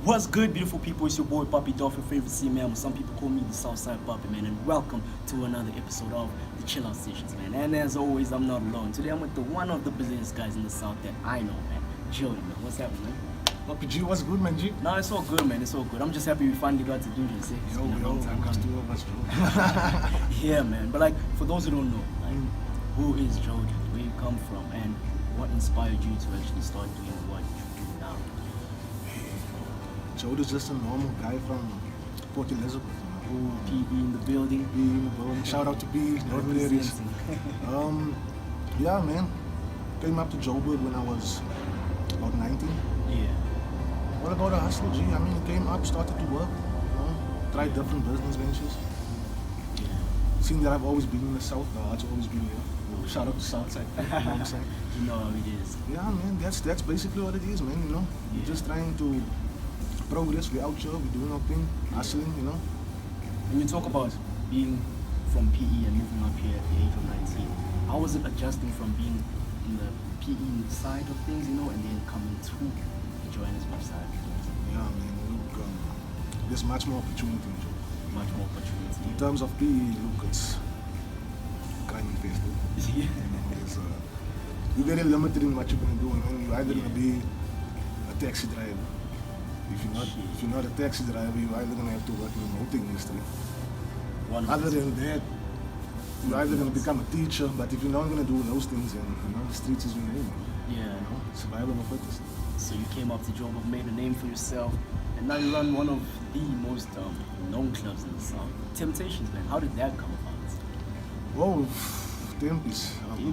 What's good, beautiful people? It's your boy Poppy Dolphin, favorite C man. Well, some people call me the Southside Poppy, man. And welcome to another episode of the Chillout Sessions, man. And as always, I'm not alone. Today I'm with one of the busiest guys in the South that I know, man. Jody, man. What's happening, man? Poppy G, what's good, man, G? No, it's all good, man. It's all good. I'm just happy we finally got to do this. It's been a long time us coming. two of us, bro. Yeah, man. But like, for those who don't know, like, who is Jody? Where you come from? And what inspired you to actually start doing what you do now? Jody's just a normal guy from Port Elizabeth. Ooh, PB in the building. B in the building. Shout out to B, wherever it is. Yeah, man. Came up to Joburg when I was about 19. Yeah. What about a hustle, G? I mean, came up, started to work, tried different business ventures. Yeah. Seeing that I've always been in the South, the heart's always been here. Shout out to Southside, you know what I'm saying? You know how it is. Yeah, man, that's basically what it is, man, you know? Yeah. We're just trying to progress, we're out here, we're doing our thing, hustling, you know? When you talk about being from PE and moving up here at the age of 19, how was it adjusting from being in the PE side of things, you know, and then coming to the Johannesburg side of things? Yeah, man, look, there's much more opportunity, Joe. Much more opportunity. In terms of PE, look, it's crime infested. Yeah. You're very limited in what you're gonna do, and you're either gonna be a taxi driver. If you're not a taxi driver, you're either gonna have to work in the motor industry. Other than that, you're either gonna become a teacher, but if you're not gonna do those things, then the streets is your name. Yeah. Survival of the fittest. So you came up to Joburg, made a name for yourself, and now you run one of the most known clubs in the South. Temptations, man. How did that come about? Oh, Tempis,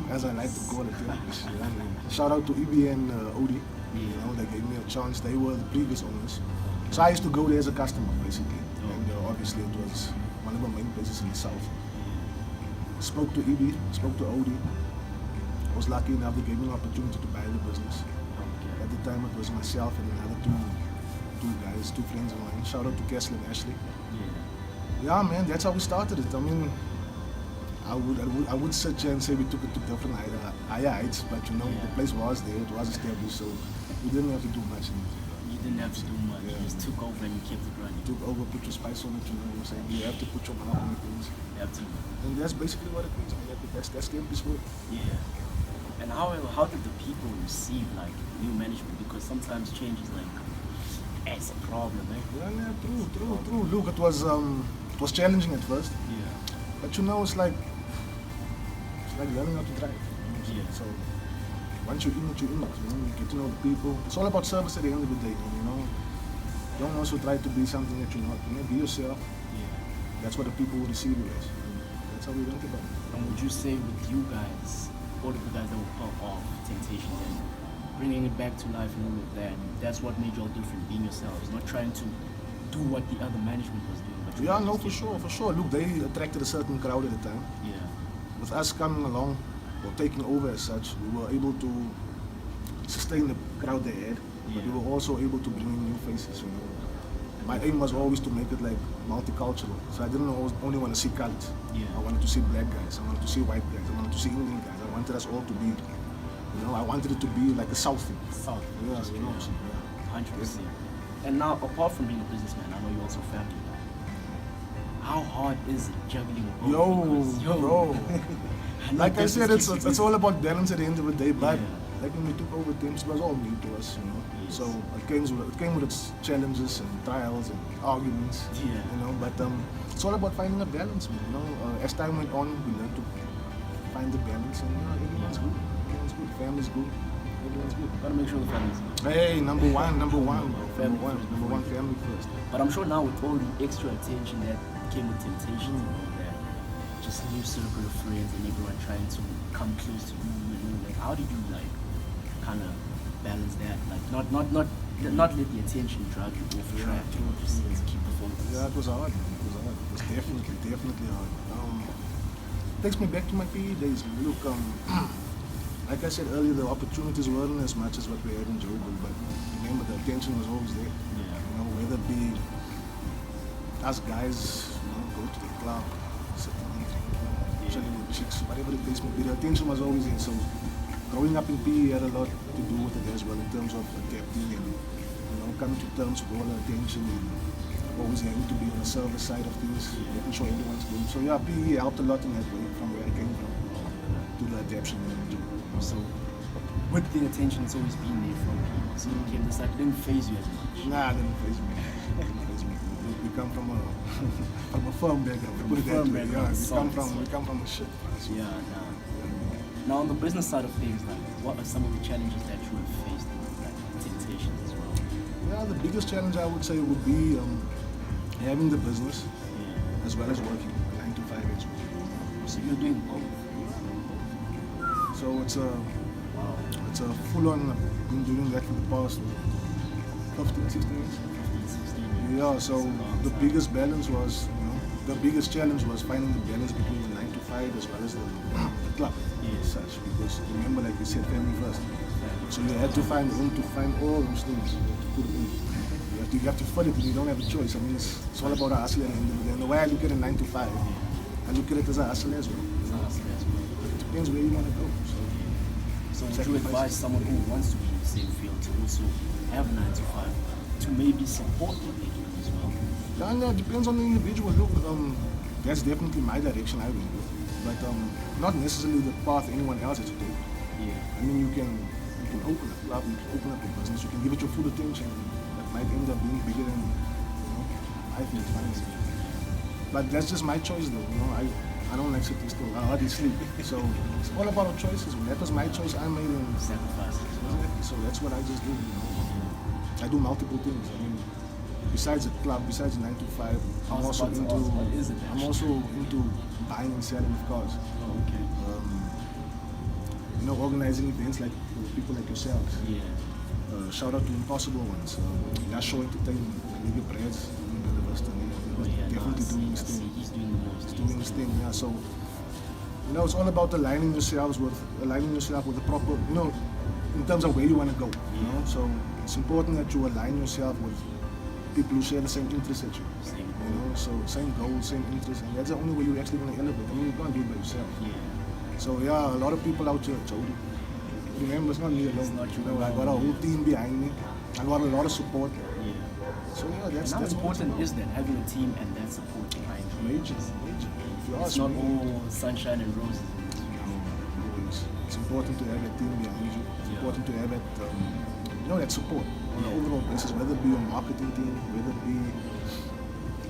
as I like to call it, Tempis. Yeah, shout out to EB and Odi. Yeah. They gave me a chance. They were the previous owners. So I used to go there as a customer, basically. And obviously it was one of the main places in the South. Spoke to EB, spoke to Odi. I was lucky enough they gave me an opportunity to buy the business. Okay. At the time it was myself and another two guys, two friends of mine. Shout out to Kessler and Ashley. Yeah. Yeah, man, that's how we started it. I mean, I would sit here and say we took it to different higher heights, but the place was there, it was established, so we didn't have to do much in it. You didn't have to do much. You just took over and you kept it running. You took over, put your spice on it, you know what I'm saying? You have to put your mouth on things. You have to. And that's basically what it is. I mean, that's campus work. Yeah. And how did the people receive like new management? Because sometimes change is like it's a problem, eh? Yeah, true. Look, it was challenging at first. Yeah. But it's like learning how to drive. Yeah. So once you're in it, you get to know the people. It's all about service at the end of the day, Don't also try to be something that you're not. Be yourself. Yeah. That's what the people will receive you as. That's how we went about it. And would you say with you guys, all of the guys that were part of Temptations and bringing it back to life and all of that, that's what made you all different, being yourselves, not trying to do what the other management was doing. But Yeah, no, for sure. Look, they attracted a certain crowd at the time. Yeah. With us coming along, or taking over as such, we were able to sustain the crowd they had, but we were also able to bring in new faces, My aim was always to make it like multicultural, so I didn't only want to see colors. Yeah. I wanted to see black guys, I wanted to see white guys, I wanted to see Indian guys, I wanted us all to be, I wanted it to be like a South thing. South. Yeah, Just 100%. Yeah. And now, apart from being a businessman, I know you're also family. How hard is it juggling both? Bro. Like I said, business it's keeps you all about balance at the end of the day, but Yeah. like when we took over things, it was all new to us, Yes. So it came with its challenges and trials and arguments, Yeah. But it's all about finding a balance, man, As time went on, we learned to find the balance, and everyone's good. Everyone's good. Family's good. Everyone's good. Gotta make sure the family's good. Hey, number one, bro. Family Number one, family first. But I'm sure now with all the extra attention that came with Temptations and all that, just a new circle of friends and everyone trying to come close to you, like how did you like kind of balance that? Like not let the attention drag you off track, just keep the focus. Yeah, it was hard, man. It was definitely hard. Takes me back to my PE days. Look, like I said earlier, the opportunities weren't as much as what we had in Joburg, but remember the attention was always there. Yeah. Whether it be us guys, go to the club, sit down, chilling with chicks, whatever the case may be, the attention was always there. So growing up in PE had a lot to do with it as well in terms of adapting and coming to terms with all the attention and always having to be on the service side of things, making sure everyone's good. So yeah, PE helped a lot in that way from where I came from to the adaptation and everything. So with the attention, it's always been there from people. So it came this like didn't phase you as much. Nah, it didn't phase me. We come from a from a firm background. We put it that way. Yeah, we come from a shit. So, yeah, nah. Now on the business side of things, like what are some of the challenges that you have faced, like temptations as well? yeah, the biggest challenge I would say would be having the business as well as working 9 to 5 as well. So you're doing both. So it's a full-on. I've been doing that for the past 15, 16 years. 15, 16 years. Yeah, so the biggest balance was, the biggest challenge was finding the balance between the 9 to 5 as well as the club as such. Because remember, like you said, family first. So you had to find room to find all those things to put it in. You have to fit it and you don't have a choice. I mean, it's all about a hustle at the end of the day. And the way I look at it 9 to 5, I look at it as a hustle as well. It depends where you want to go. So would you advise someone who wants to be in the same field to also have 9 to 5 to maybe support the individual as well? Yeah, it depends on the individual. Look, that's definitely my direction I will go. But not necessarily the path anyone else has to take. Yeah. I mean, you can open a club, you can open up a business, you can give it your full attention. That might end up being bigger than, I think it's fine. But that's just my choice though, I don't like sitting still, I hardly sleep. So it's all about our choices. That was my choice I made and Sacrifices. so that's what I just do, I do multiple things. I mean, besides the club, besides 9 to 5, I'm also into buying and selling of cars. Oh, okay. Organizing events like people like yourselves. Yeah. Shout out to Impossible Ones. They're showing entertainment. Gqeberha, definitely doing his thing. He's doing the most. He's doing his thing, yeah. So, it's all about aligning yourself with the proper, in terms of where you want to go. So it's important that you align yourself with people who share the same interests as you. So same goals, same interests, and that's the only way you're actually going to elevate. I mean, you can't do it by yourself. Yeah. So yeah, a lot of people out here, Jody. Remember, it's not me alone. It's not you I got a whole team behind me. I got a lot of support. Yeah. So yeah, that's important is that having a team and that support behind you. Major. If you It's ask not me, all sunshine and roses. it's important to have a team behind you. It's important to have that, that support on an overall basis, whether it be your marketing team,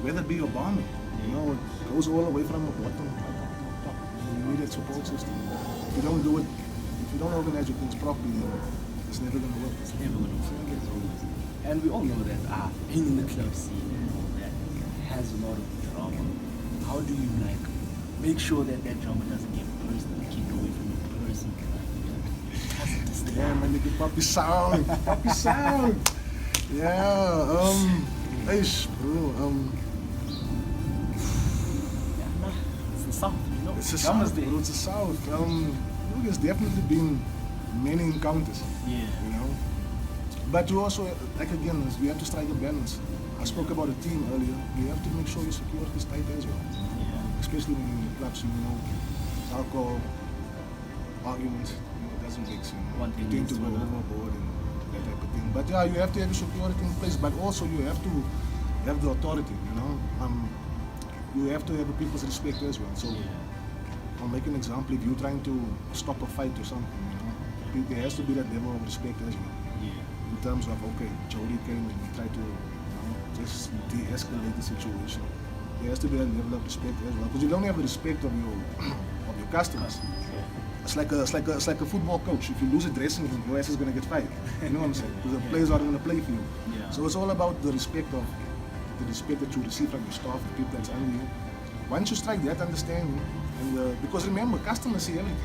whether it be your barman. It goes all the way from the bottom to the top. You need that support system. If you don't do it, if you don't organize your things properly, then it's never going to work. It's never going to work. And we all know that being in the club scene and all that has a lot of drama. How do you make sure that drama doesn't get personal, keep it away from the person? Yeah, man, nigga, puppy sound. Yeah, eish, bro, it's the South, It's the Drama's South, there. bro, it's the South. There's definitely been many encounters. Yeah. But you also, again, we have to strike a balance. I spoke about a team earlier. You have to make sure your security is tight as well. Yeah. Especially when you're in the clubs, alcohol, arguments, it doesn't mix. One thing you tend leads to to go another. overboard and that type of thing. But yeah, you have to have your security in place, but also you have to have the authority, You have to have the people's respect as well. So I'll make an example. If you're trying to stop a fight or something, there has to be that level of respect as well. Yeah. In terms of, okay, Jody came and tried to just de-escalate the situation. There has to be a level of respect as well, because you don't have the respect of your customers. It's like a football coach. If you lose a dressing room, your ass is gonna get fired. You know what I'm saying? Because the players aren't gonna play for you. Yeah. So it's all about the respect that you receive from your staff, the people that's under you. Once you strike that understanding, and because remember, customers see everything.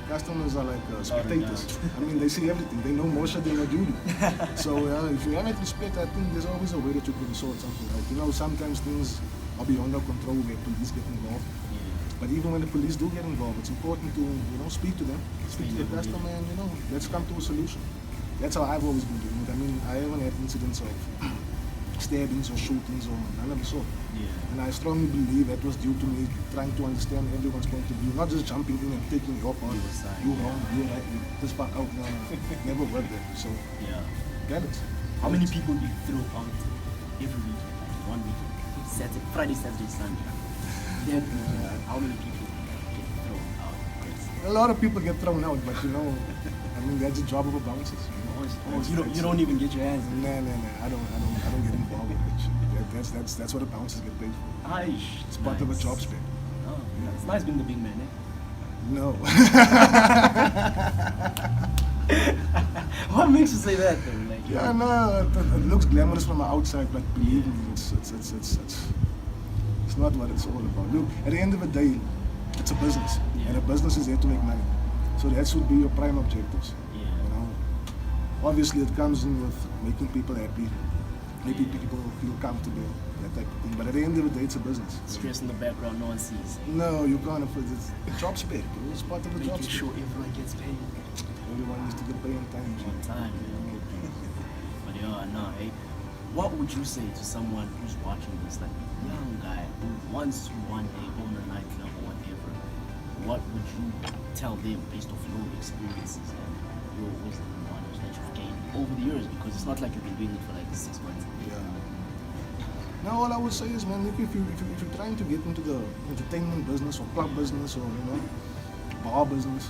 Customers are like spectators. I mean, they see everything. They know more shit than what you do. So if you have that respect, I think there's always a way that you can sort something out. Sometimes things are beyond our control where police get involved. But even when the police do get involved, it's important to speak to them, speak to the customer, and let's come to a solution. That's how I've always been doing it. I mean, I haven't had incidents of stabbings or shootings or none of the sort. Yeah. And I strongly believe that was due to me trying to understand everyone's point of view, not just jumping in and taking your part. You wrong, you right, this fuck out. No, never worked there. So balance. How many people do you throw out every weekend? Like one weekend? Saturday, Friday, Saturday, Sunday. That weekend, how many people get thrown out? A lot of people get thrown out, but you know, I mean, that's the job of a bouncers. You don't even get your hands in. Nah. I don't get involved with it. That's what the bouncers get paid for. Aish, It's part of a job spec. Oh, it's nice being the big man, eh? No. What makes you say that though? Like, Yeah, no, it looks glamorous from the outside, but believe me, it's not what it's all about. Look, at the end of the day, it's a business, and a business is there to make money. So that should be your prime objectives. Yeah. You know, obviously it comes in with making people happy, making people feel comfortable, that type of thing. But at the end of the day, it's a business. Stress in the background, no one sees. No, you can't afford it. It's a job spec. It's part of the job Making spec. sure everyone gets paid Everyone needs to get paid on time. on time, man. But yeah, no, hey, what would you say to someone who's watching this, like a young guy who wants to one day own a nightclub or whatever? What would you tell them based off your experiences and your wisdom and knowledge that you've gained over the years? Because it's not like you've been doing it for like 6 months. Yeah. Now all I would say is, man, if you're trying to get into the entertainment business or club business or bar business,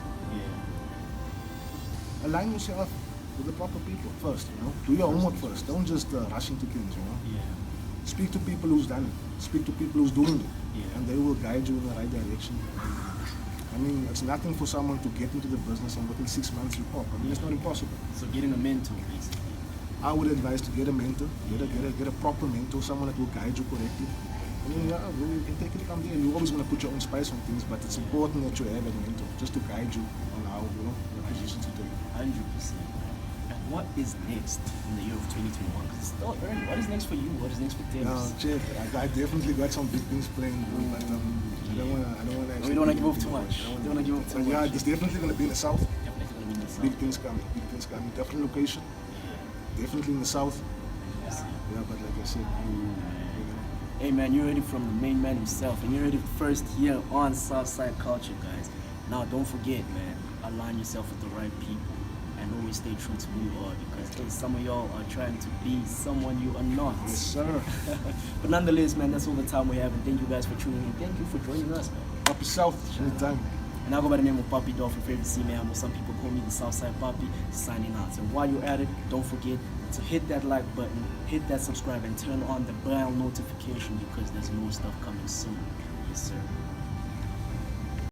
align yourself with the proper people first. Do your homework first. Don't just rush into things. Speak to people who's done it. Speak to people who's doing it, and they will guide you in the right direction. I mean, it's nothing for someone to get into the business and within 6 months you pop. I mean, it's not impossible. So getting a mentor, basically. I would advise to get a mentor, get a proper mentor, someone that will guide you correctly. I mean, you can take it from there. You're always going to put your own spice on things, but it's important that you have a mentor just to guide you on how, the positions to take. 100%. And what is next in the year of 2021? Because it's still early. What is next for you? What is next for Tim? Check. I definitely got some big things planned, but I don't want to. We don't want to give up too much. We don't want to give up too much. Yeah, it's definitely going to be in the south. Definitely going to be in the south. Big things coming. Different location. Definitely in the south. Yeah, but like I said, hey man, you heard it from the main man himself, and you heard it first here on Southside Culture, guys. Now don't forget, man, align yourself with the right people and always stay true to who you are, because hey, some of y'all are trying to be someone you are not. yes sir. But nonetheless, man, that's all the time we have, and thank you guys for tuning in. Thank you for joining us, man. Happy South, anytime. And I go by the name of Papi Dog from Favorite C Man, or some people call me the Southside Papi, signing out. So while you're at it, don't forget to hit that like button, hit that subscribe, and turn on the bell notification, because there's more stuff coming soon. Yes, sir.